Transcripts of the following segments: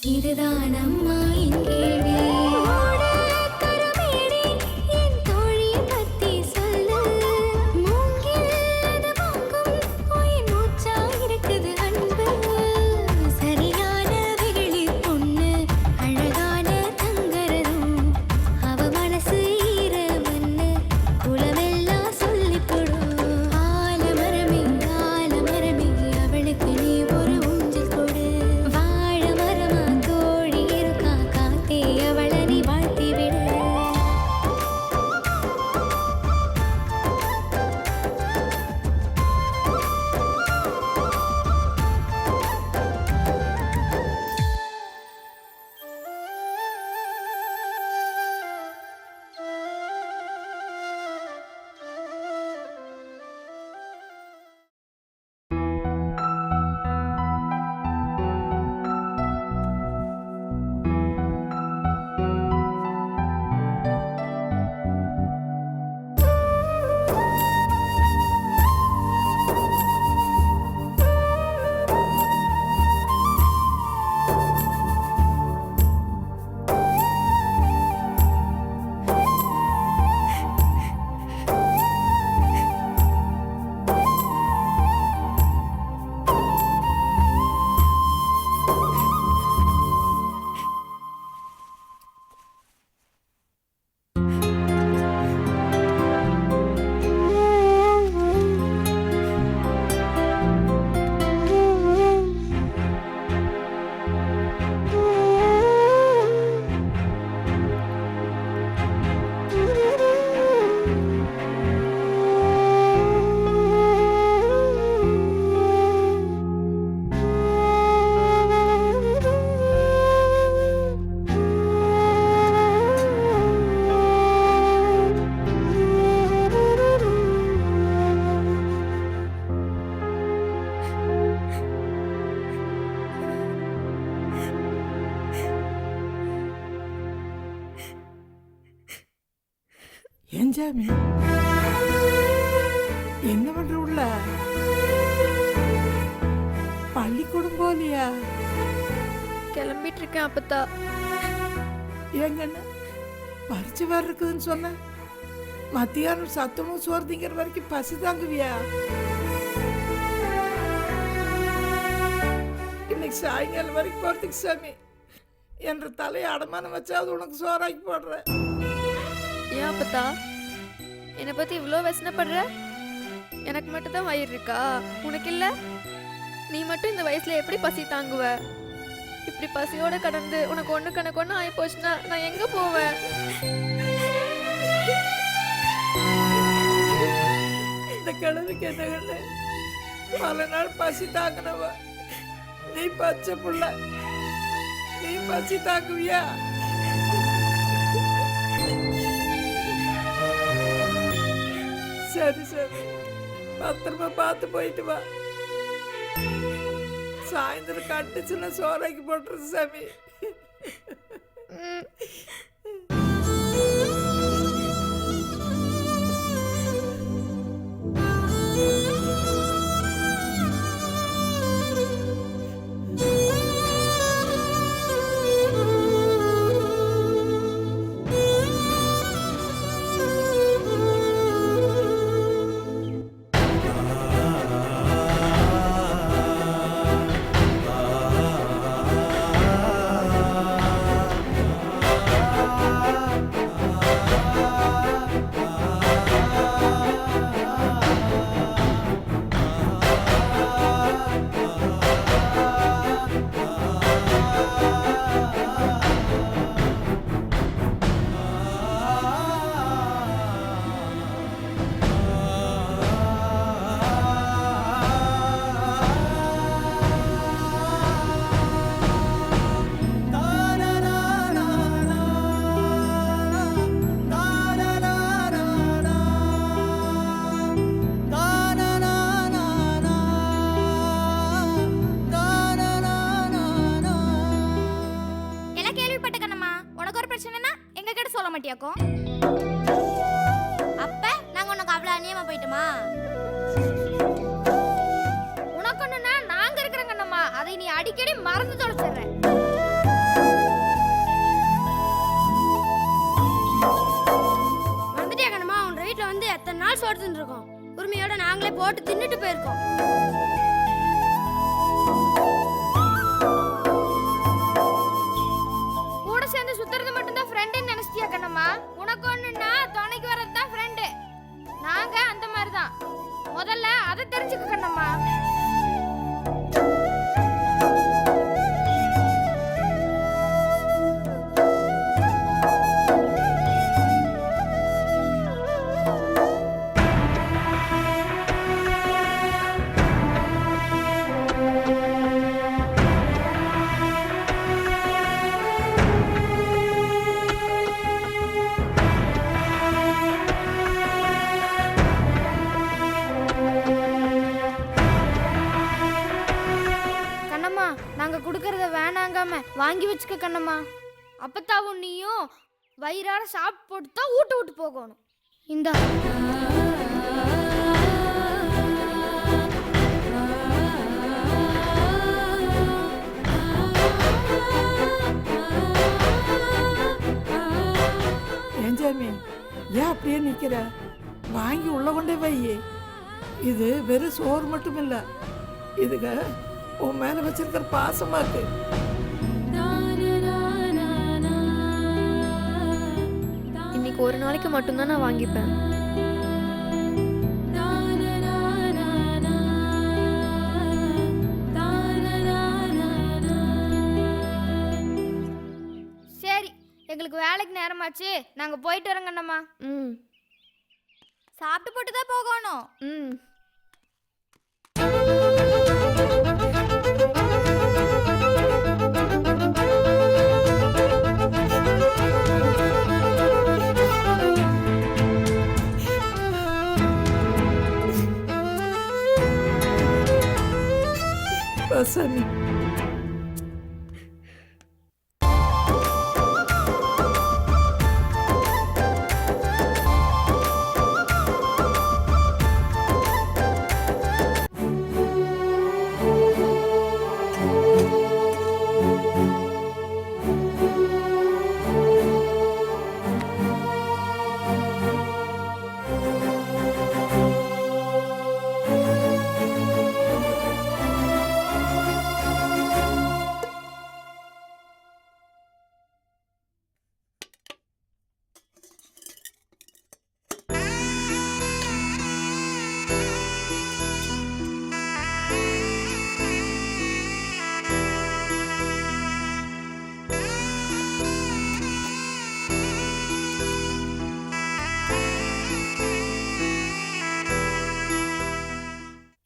இதுதான் அம்மா என் கேள்வி. ஏன் சாமி என்ன பண்ற உள்ள? பள்ளிக்கூடம் போலியா? கிளம்பிட்டு இருக்கேன் அப்பத்தா. எங்கன்னு பறிச்சு வர இருக்குதுன்னு சொன்ன மத்தியானம் சத்தமும் சோறு திங்கிற வரைக்கும் பசி தாங்குவியா? இன்னைக்கு சாயங்காலம் வரைக்கும் போறதுக்கு சாமி என்ற தலையை அடமானம் வச்சாவது உனக்கு சோறாக்கி போடுறேன். ஏன் அப்பத்தா என்னை பத்தி இவ்வளோ வசனப்படுற? எனக்கு மட்டும் தான் வயிறு இருக்கா, உனக்கு இல்ல? நீ மட்டும் இந்த வயசுல எப்படி பசி தாங்குவ? இப்படி பசியோட கடந்து உனக்கு ஒண்ணு கணக்கு ஒண்ணு ஆகி போச்சுன்னா நான் எங்க போவேன்? இந்த கிழமைக்கு என்ன கண்ணு பல நாள் பசி தாங்கினவ நீ பச்சை புள்ள, நீ பசி தாங்குவியா? சரி சரி, பத்திரமா பார்த்து போயிட்டு வா. சாயந்தரம் கட்டுச்சுன்னா சோறாக்கி போட்டுரு சாமி. மாட்டியாக்கோ? அப்ப நாங்க உனக்கு அவ்வளவு அநியமா போயிட்டுமா? உனக்கு ஒண்ணுன்னா நாங்க இருக்கிறோம் கண்ணம்மா, அதை நீ அடிக்கடி மறந்து தொலைச்சிடுற. நாள் சோறு தின்னுருக்கோம். உரிமையோட நாங்களே போட்டு தின்னுட்டு போயிருக்கோம். கூட சேர்ந்து சுத்துறது மட்டும்தான் ஃப்ரெண்டுன்னு நினைச்சிட்டியா கண்ணம்மா? உனக்கு ஒண்ணுன்னா துணைக்கு வர்றது தான் ஃப்ரெண்டு. நாங்க அந்த மாதிரி தான். முதல்ல அதை தெரிஞ்சுக்க கண்ணம்மா. நாங்க குடுக்கறத வேணாங்காம வாங்கி வச்சுக்க கண்ணம்மா. அப்பத்தாவும் நீயும் வயிறார சாப்பிட்டு போட்டு தான் ஊட்ட விட்டு போகணும். இந்தா ஏன் சாமி ஏன் அப்படியே நிக்கிற? வாங்கி உள்ள கொண்டே வை. இது வெறும் சோறு மட்டும் இல்ல, இதுக உன் மேல வச்சிருக்கிற பாசமாக்கு. இன்னைக்கு ஒரு நாளைக்கு மட்டும்தான் நான் வாங்கிப்பேன். சரி, எங்களுக்கு வேலைக்கு நேரமாச்சு, நாங்க போயிட்டு வரோம் கண்ணம்மா. ம் சாப்பிட்டு போட்டு தான் போகணும். ம் சாமி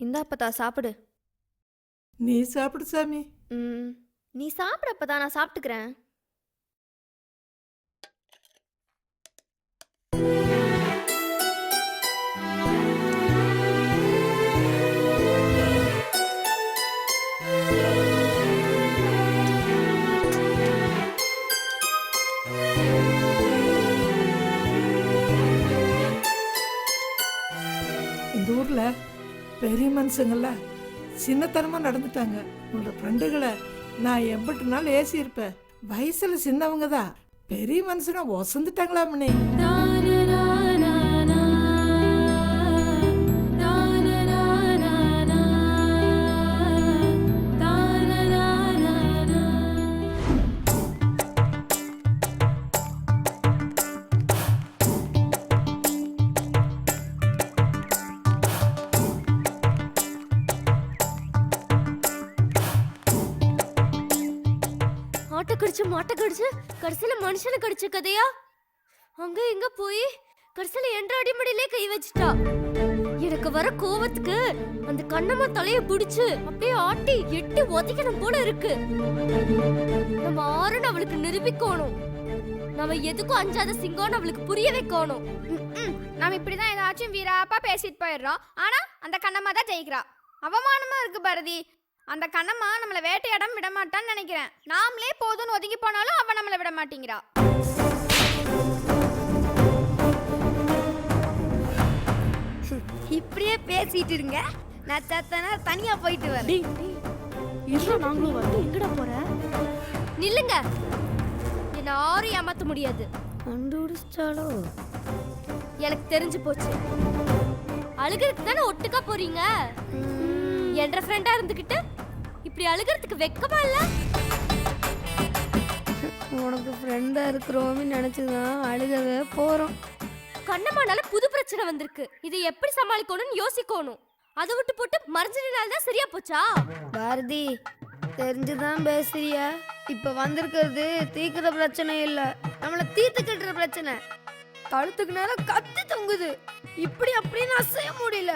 இந்தாப்பதா சாப்பிடு. நீ சாப்பிடு சாமி. ம் நீ சாப்பிடப்பதான் நான் சாப்பிட்டுக்கிறேன். இந்த ஊர்ல பெரிய மனுஷங்கள சின்னத்தனமா நடந்துட்டாங்க. உங்களோட ஃப்ரெண்டுகளை நான் எம்பிட்டு நாள் ஏசியிருப்பேன். வயசுல சின்னவங்க தான் பெரிய மனுஷனா ஒசந்துட்டாங்களாமனே. மாட்டை கடிச்சு கடைசியில மனுஷனை கடிச்ச கதையா? அங்க எங்க போய் கடைசியில என்ற அடிமடியிலே கை வச்சுட்டா. எனக்கு வர கோவத்துக்கு அந்த கண்ணம்மா தலைய பிடிச்சு அப்படியே ஆட்டி எட்டி ஒதைக்கணும் போல இருக்கு. நம்ம ஆறுன்னு அவளுக்கு நிரூபிக்கணும். நம்ம எதுக்கும் அஞ்சாத சிங்கம்னு அவளுக்கு புரிய வைக்கணும். நாம இப்படிதான் ஏதாச்சும் வீராப்பா பேசிட்டு போயிடுறோம். ஆனா அந்த கண்ணம்மா தான் ஜெயிக்கிறா. அவமானமா இருக்கு பாரதி. அந்த கண்ணம்மா நம்மளை வேட்டையாடம் விட மாட்டான்னு நினைக்கிறேன். நாமளே போதும்னு ஒதுங்கி போனாலும் அவ நம்மளை விட மாட்டேங்கிறா. இப்படியே பேசிட்டு இருங்க, நான் தனியா போயிட்டு வரேன். நாங்களும் வந்து எங்கடா போற? நில்லுங்க, என்ன யாரும் ஏமாத்த முடியாது. கண்டுபிடிச்சாலோ? எனக்கு தெரிஞ்சு போச்சு. அழுகிறதுக்கு தானே ஒட்டுக்கா போறீங்க. என்ற ஃப்ரெண்டா இருந்துகிட்டு இப்படி அழுகிறதுக்கு வெக்கமா இல்ல? உனக்கு ஃப்ரெண்டா இருக்கிறோம்னு நினைச்சுதான் அழுகவே போறோம். கண்ணம்மானால புது பிரச்சனை வந்திருக்கு. இதை எப்படி சமாளிக்கணும்னு யோசிக்கணும். அதை விட்டு போட்டு மறைஞ்சதுனால தான் சரியா போச்சா? பாரதி, தெரிஞ்சுதான் பேசுறியா? இப்ப வந்திருக்கிறது தீக்கிற பிரச்சனை இல்ல, நம்மள தீர்த்து கட்டுற பிரச்சனை. கழுத்துக்கு நேரம் கத்தி தொங்குது, இப்படி அப்படின்னு அசைய முடியல.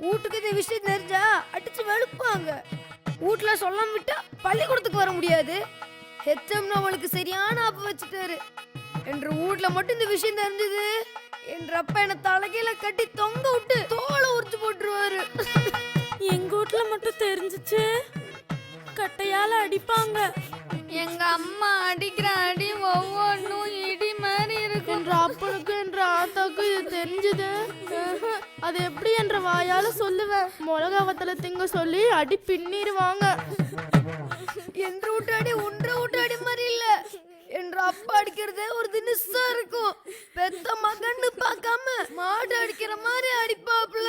வீட்டுக்கு இந்த விஷயம் தெரிஞ்சா அடிச்சு வெளுப்பாங்க. வீட்டுல சொல்லாம விட்டா பள்ளிக்கூடத்துக்கு வர முடியாது. ஹெச்எம் அவளுக்கு சரியான ஆப்பு வச்சுட்டாரு. என்ற வீட்ல மட்டும் இந்த விஷயம் தெரிஞ்சது, என்ற அப்பா என்ன தலைகையில கட்டி தொங்க விட்டு தோலை உரிச்சு போட்டுருவாரு. எங்க வீட்ல மட்டும் தெரிஞ்சிச்சு கட்டையால அடிப்பாங்க. எங்க அம்மா அடிக்கிற அடி ஒவ்வொன்றும் இடி மாதிரி இருக்கும். என்ற அப்பனுக்கு என்ற ஆத்தாக்கும் இது தெரிஞ்சது. அது எப்படி என்ற வாயால சொல்லுவேன். மிளகா வத்தல திங்க சொல்லி அடி பின்னிடுவாங்க. என்ற வீட்டு அடி உன்ற வீட்டு அடி மாதிரி இல்ல. என்ற அப்பா அடிக்கிறதே ஒரு தினுசா இருக்கும். பெத்த மகன்னு பார்க்காம மாடு அடிக்கிற மாதிரி அடிப்பாப்ல.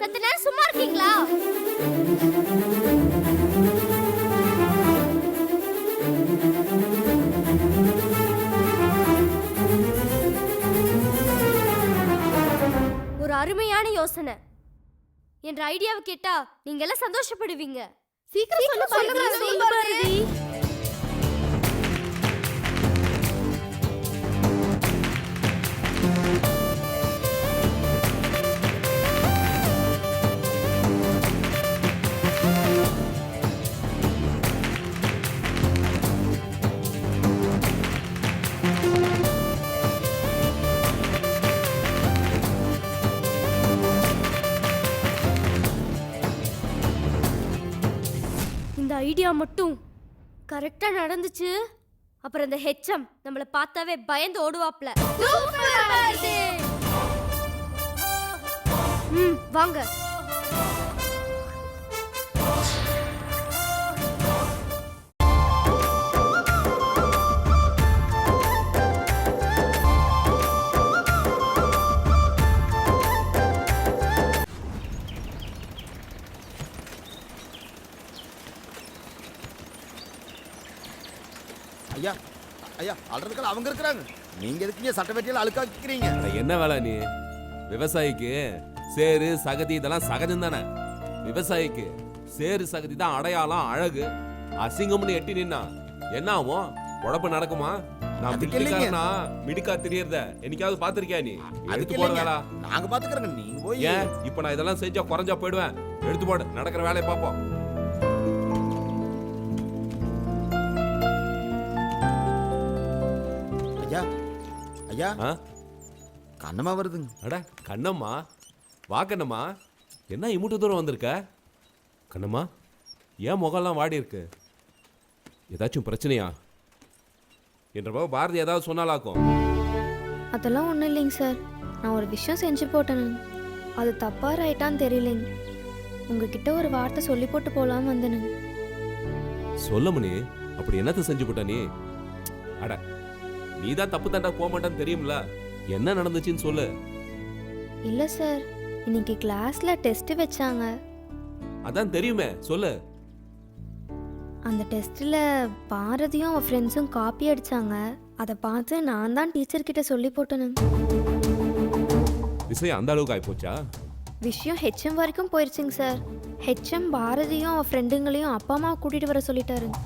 சத்த நேரம் சும்மா இருக்கீங்களா? ஒரு அருமையான யோசனை. என்ற ஐடியாவை கேட்டா நீங்க எல்லாம் சந்தோஷப்படுவீங்க. சீக்கிரம் சொல்லுங்க பாரதி. இந்த ஐடியா மட்டும் கரெக்டா நடந்துச்சு, அப்புறம் இந்த ஹெச்எம் நம்மள பார்த்தாவே பயந்து ஓடுவாப்ல. வாங்க. ஐயா ஐயா அல்றதுக்கு அவங்க இருக்கிறாங்க. நீங்க எதுக்குங்க சட்ட வெட்டியில அழுக்காக்கிறீங்க? என்ன வேலை நீ? விவசாயிக்கு சேரு சகதி இதெல்லாம் சகஜம் தானே. விவசாயிக்கு சேரு சகதி தான் அடையாளம், அழகு. அசிங்கம்னு எட்டி நின்னா என்ன ஆகும்? உழப்பு நடக்குமா? நான் அதுக்கு இல்லைங்க. பிடிக்காரனா மிடிக்கா தெரியறத என்னைக்காவது பாத்திருக்கியா நீ? அதுக்கு எடுத்து போட இல்லைங்க. வேலை. நாங்க பாத்துக்கிறோங்க, நீங்க போய். ஏன் இப்ப நான் இதெல்லாம் செஞ்சா குறைஞ்சா போயிடுவேன்? எடுத்து போடு, நடக்கிற வேலையை பார்ப்போம். ஐயா ஐயா ஆ? கண்ணமா வருதுங்க. அட கண்ணம்மா, வா கண்ணம்மா. என்ன இமுட்டு தூரம் வந்திருக்க? கண்ணம்மா, ஏன் முகம்லாம் வாடி இருக்கு? ஏதாச்சும் பிரச்சனையா? என்றப்போ பாரதி ஏதாவது சொன்னாலாக்கும். அதெல்லாம் ஒன்றும் இல்லைங்க சார். நான் ஒரு விஷயம் செஞ்சு போட்டேன். அது தப்பா ரைட்டான்னு தெரியலைங்க. உங்ககிட்ட ஒரு வார்த்தை சொல்லி போட்டு போகலான்னு வந்தேனுங்க. சொல்லமுனி, அப்படி என்னத்த செஞ்சு போட்ட நீ? அட நீ தான் தப்பு தண்டா போக மாட்டேன்னு தெரியும்ல. என்ன நடந்துச்சுன்னு சொல்லு. இல்லை சார், இன்னைக்கு கிளாஸ்ல டெஸ்ட் வச்சாங்க. அதான் தெரியுமே, சொல்லு. அந்த டெஸ்ட்டில் பாரதியும் அவன் ஃப்ரெண்ட்ஸும் காப்பி அடித்தாங்க. அதை பார்த்து நான் தான் டீச்சர்கிட்ட சொல்லி போட்டேனுங்க. விஷயம் அந்த அளவுக்கு ஆயிப்போச்சா? விஷயம் ஹெச்எம் வரைக்கும் போயிடுச்சுங்க சார். ஹெச்எம் பாரதியும் அவன் ஃப்ரெண்டுங்களையும் அப்பா அம்மா கூட்டிகிட்டு வர சொல்லிட்டாருங்க.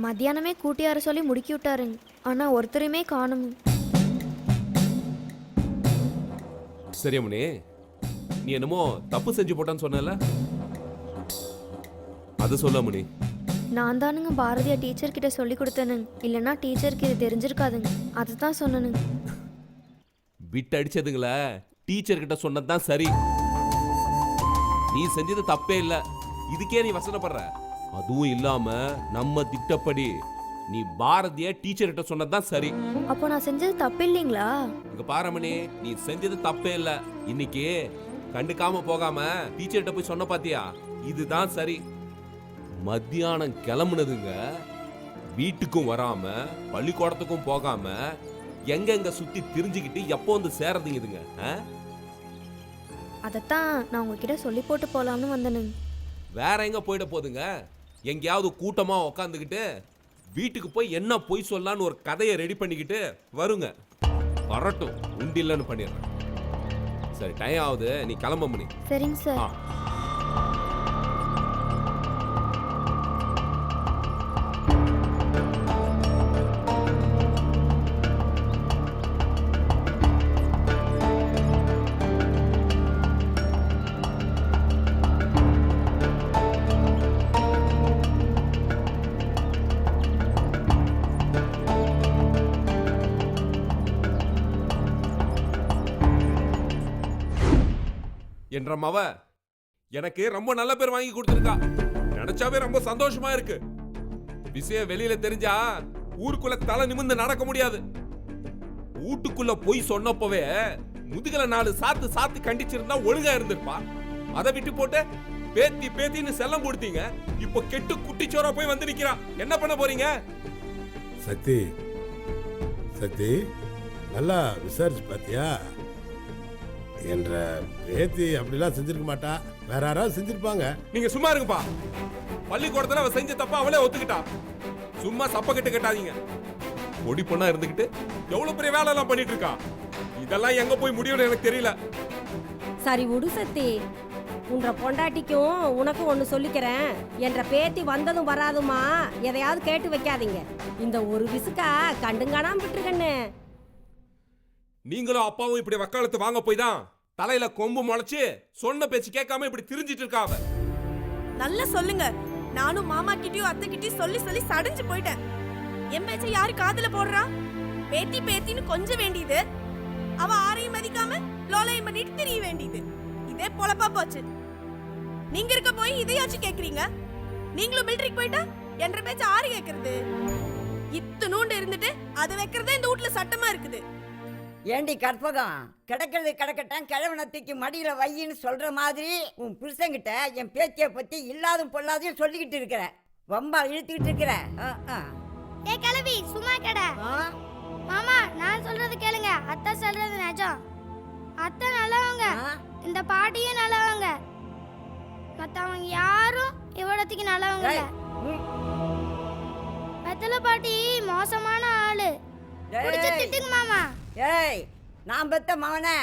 மத்தியானமே கூட்டி வர சொல்லி முடுக்கி விட்டாருங்க. ஆனால் ஒருத்தரையுமே காணுங்க. சரி அம்மனி, நீ என்னமோ தப்பு செஞ்சு போட்டான்னு சொன்னல, அது சொல்ல அம்மனி. நான் தானுங்க பாரதியா டீச்சர்கிட்ட சொல்லி கொடுத்தேனுங்க. இல்லைன்னா டீச்சருக்கு இது தெரிஞ்சிருக்காதுங்க. அதை தான் சொன்னனுங்க. விட்டு அடிச்சதுங்கள டீச்சர் கிட்ட சொன்னதுதான் சரி. நீ செஞ்சது தப்பே இல்ல, இதுக்கே நீ வசனப்படுற. அதுவும் இல்லாம நம்ம திட்டப்படி நீ பாரதிய டீச்சர் கிட்ட சொன்னதுதான் சரி. அப்போ நான் செஞ்சது தப்பு இல்லைங்களா? இங்க பாரமணி, நீ செஞ்சது தப்பே இல்ல. இன்னைக்கு கண்டுக்காம போகாம டீச்சர்கிட்ட போய் சொன்ன பாத்தியா? இதுதான் சரி. மத்தியானம் கிளம்புனதுங்க வீட்டுக்கும் வராம பள்ளிக்கூடத்துக்கும் போகாம எங்க சுத்தி திரிஞ்சுக்கிட்டு எப்போ வந்து சேரதுங்க இதுங்க? அதைத்தான் நான் உங்ககிட்ட சொல்லி போட்டு போலாம்னு வந்தேனுங்க. வேற எங்க போயிட போதுங்க? எங்கேயாவது கூட்டமா உக்காந்துக்கிட்டு வீட்டுக்கு போய் என்ன பொய் சொல்லலான்னு ஒரு கதையை ரெடி பண்ணிக்கிட்டு வருங்க. வரட்டும், உண்டு இல்லைன்னு பண்ணிடுறேன். சரி, டைம் ஆகுது, நீ கிளம்ப மணி. சரிங்க சார். என்ற மவ எனக்கு ரொம்ப நல்ல பேர் வாங்கி கொடுத்துருக்கா. நினைச்சாவே ரொம்ப சந்தோஷமா இருக்கு. விஷயம் வெளியில தெரிஞ்சா ஊருக்குள்ள தலை நிமிர்ந்து நடக்க முடியாது. வீட்டுக்குள்ள போய் சொன்னப்பவே முதுகல 4 சாத்து கண்டிச்சிருந்தா ஒழுங்கா இருந்திருப்பா. அதை விட்டு போட்டு பேத்தி பேத்தின்னு செல்லம் கொடுத்தீங்க. இப்போ கெட்டு குட்டிச்சோரா போய் வந்து நிக்கிறா. என்ன பண்ண போறீங்க? சக்தி சக்தி, நல்லா விசாரிச்சு பாத்தியா? என்ற பேத்தி அப்படிலாம் செஞ்சிருக்க மாட்டா, வேற யாராவது செஞ்சிருப்பாங்க. நீங்க சும்மா இருங்கப்பா. பள்ளிக்கூடத்துல அவ செஞ்ச தப்பா அவளே ஒத்துக்கிட்டா. சும்மா சப்ப கட்டு கட்டாதீங்க. பொடி பொண்ணா இருந்துகிட்டு எவ்வளவு பெரிய வேலை எல்லாம் பண்ணிட்டு இருக்கா. இதெல்லாம் எங்க போய் முடியும்னு எனக்கு தெரியல. சரி விடு சக்தி, உன்ற பொண்டாட்டிக்கும் உனக்கும் ஒன்று சொல்லிக்கிறேன். என்ற பேத்தி வந்ததும் வராதுமா எதையாவது கேட்டு வைக்காதீங்க. இந்த ஒரு விசுக்கா கண்டுங்கானாம விட்டுருக்கண்ணு. நீங்களும் அப்பாவும் இப்படி வக்காலத்து வாங்க போய் தான் தலையில கொம்பு முளைச்சு சொன்ன பேச்சு கேட்காம இப்படி திரிஞ்சிட்டு இருக்காவ. நல்லா சொல்லுங்க. நானும் மாமா கிட்டயும் அத்தை கிட்டயும் சொல்லி சொல்லி சடைஞ்சு போயிட்டேன். என் பேச்ச யாரு காதுல போடுறா? பேத்தி பேத்தின்னு கொஞ்சம் வேண்டியது, அவ ஆரையும் மதிக்காம லோலையும் பண்ணிட்டு திரிய வேண்டியது. இதே பொழப்பா போச்சு. நீங்க இருக்க போய் இதையாச்சும் கேக்குறீங்க. நீங்களும் மிலிட்டரிக்கு போயிட்டா என்ற பேச்ச ஆறு கேக்குறது? இத்துணூண்டு இருந்துட்டு அது வைக்கிறதே இந்த வீட்டுல சட்டமா இருக்குது. ஏண்டி கற்பகம், கிடக்கிறது கிடக்கட்டும், கிழவனை தூக்கி மடியில வையின்னு சொல்ற மாதிரி உன் புருஷங்கிட்ட என் பேத்திய பத்தி இல்லாதும் பொல்லாதையும் சொல்லிக்கிட்டு இருக்கிற. ரொம்ப இழுத்துக்கிட்டு இருக்கிற. ஏ கிளவி சும்மா கட. மாமா நான் சொல்றது கேளுங்க. அத்தை சொல்றது நிஜம். அத்தை நல்லவங்க, இந்த பாட்டியும் நல்லவங்க. மத்தவங்க யாரும் இவ்வளத்துக்கு நல்லவங்க இல்ல. வெத்தலை பாட்டி மோசமான ஆளு. புடிச்சு திட்டுங்க மாமா. ஏய், நான் பெத்த மவனே,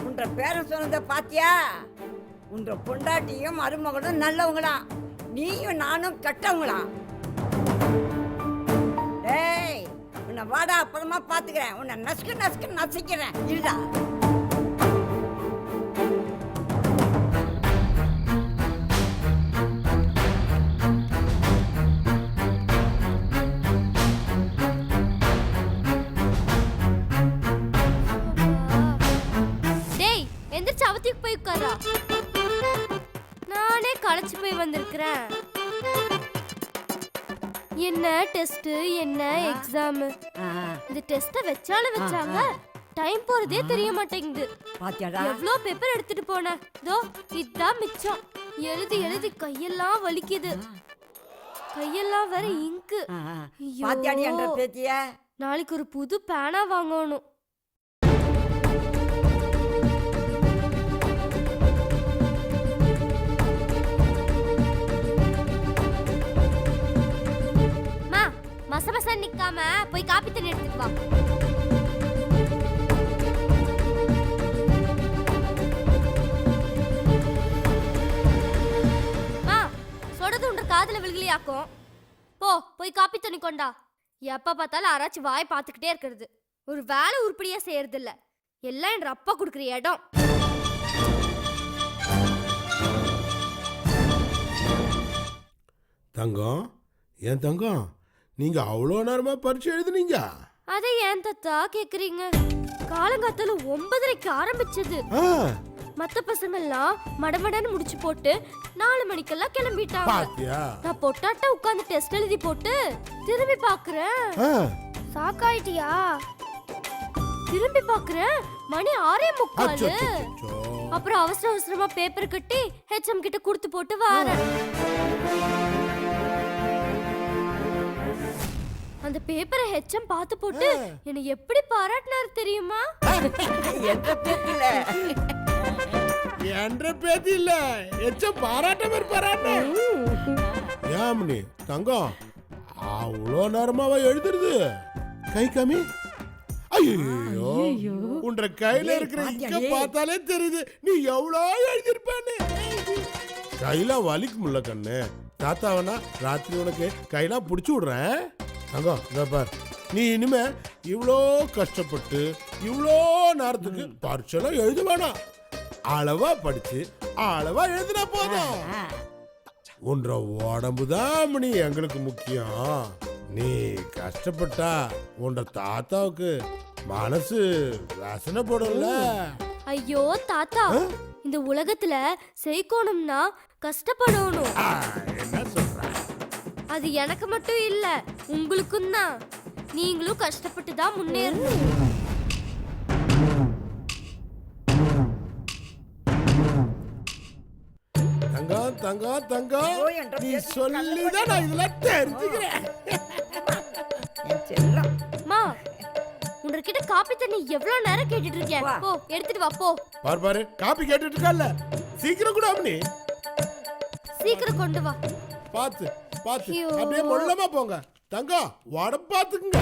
உன்ற பேரன் சொன்னதை பாத்தியா? உன்ற பொண்டாட்டியும் மருமகளும் நல்லவங்களாம், நீயும் நானும் கெட்டவங்களாம். ஏய், உன்னை வாடா, அப்புறமா பாத்துக்கிறேன். உன்னை நசுக்கு நசுக்கிறேன். இல்லடா. அவதிக்கு போய் உட்காரா. நானே களைச்சு போய் வந்திருக்கிறேன். என்ன டெஸ்ட், என்ன எக்ஸாம்? இந்த டெஸ்ட வச்சாங்க, டைம் போறதே தெரிய மாட்டேங்குது. எவ்வளோ பேப்பர் எடுத்துட்டு போனேன். தோ இதான் மிச்சம். எழுதி எழுதி கையெல்லாம் வலிக்குது. கையெல்லாம் வேற இங்கு. நாளைக்கு ஒரு புது பேனா வாங்கணும். மசமச நிக்காம போய் காப்பி தண்ணி எடுத்துட்டு வா. சொல்றது உன்ற காதுல விழுகலியாக்கும். போய் காப்பி தண்ணி கொண்டா. எப்ப பார்த்தாலும் ஆராய்ச்சி வாய் பார்த்துக்கிட்டே இருக்கிறது. ஒரு வேலை உருப்படியா செய்யறது இல்ல. எல்லாம் என்ற அப்பா கொடுக்குற இடம். தங்கம், ஏன் தங்கம், நீங்க அவ்வளோ நேரமா பரீட்சை எழுதுனீங்க? அதை ஏன் தத்தா கேக்குறீங்க? காலங்காத்தால 9:30க்கு ஆரம்பிச்சது. மத்த பசங்கள்லாம் மடமடன்னு முடிச்சு போட்டு 4 மணிக்கெல்லாம் கிளம்பிட்டாங்க. நான் பொட்டாட்ட உட்கார்ந்து டெஸ்ட் எழுதி போட்டு திரும்பி பாக்குறேன். சாக்காயிட்டியா? திரும்பி பாக்குறேன் மணி 6:45. அப்புறம் அவசர அவசரமா பேப்பர் கட்டி ஹெச்எம் கிட்ட கொடுத்து போட்டு வாரேன். அந்த பேப்பரை ஹெச்எம் பார்த்து போட்டு என்னை எப்படி பாராட்டினாரு தெரியுமா? என்ற பேத்தில என்ற பேத்தி இல்ல எச்சம் பாராட்ட மாதிரி பாராட்ட. ஏமணி தங்கம் அவ்வளோ நேரமாவா எழுதுறது? கை காமி. ஐயோ உன்ற கையில இருக்கிற இங்க பார்த்தாலே தெரியுது நீ எவ்வளோ எழுதிருப்பான்னு. கையெல்லாம் வலிக்கு முல்ல கண்ணு. தாத்தாவனா ராத்திரி உனக்கு கையெல்லாம் பிடிச்சி விடுறேன். தங்கம் இதை பார், நீ இனிமே இவ்வளோ கஷ்டப்பட்டு இவ்வளோ நேரத்துக்கு பரீட்சைலாம் எழுத வேணாம். அளவா படிச்சு அளவா எழுதினா போதும். உன்ற உடம்புதான் மணி எங்களுக்கு முக்கியம். நீ கஷ்டப்பட்டா உன்ற தாத்தாவுக்கு மனசு வாசனைப்படும்ல. ஐயோ தாத்தா, இந்த உலகத்துல செய்யணும்னா கஷ்டப்படணும். என்ன சொல்ற? அது எனக்கு மட்டும் இல்ல, உங்களுக்கும் தான். நீங்களும் கஷ்டப்பட்டு தான் முன்னேறணும். தங்கம் தங்கம் தங்கம், நீ சொல்லிதான் நான் இதெல்லாம் தெரிஞ்சுக்கிறேன். மா, உங்ககிட்ட காப்பி தண்ணி எவ்வளவு நேரம் கேட்டுட்டு இருக்கேன். போ எடுத்துட்டு வா போ. பாரு பாரு, காப்பி கேட்டுட்டு இருக்கல்ல, சீக்கிரம் கூட அம்மனி. சீக்கிரம் கொண்டு வா. பாத்து பாத்து ஐயோ. அப்படியே மொள்ளமா போங்க. தங்கம் உடம்பு பாத்துக்குங்க.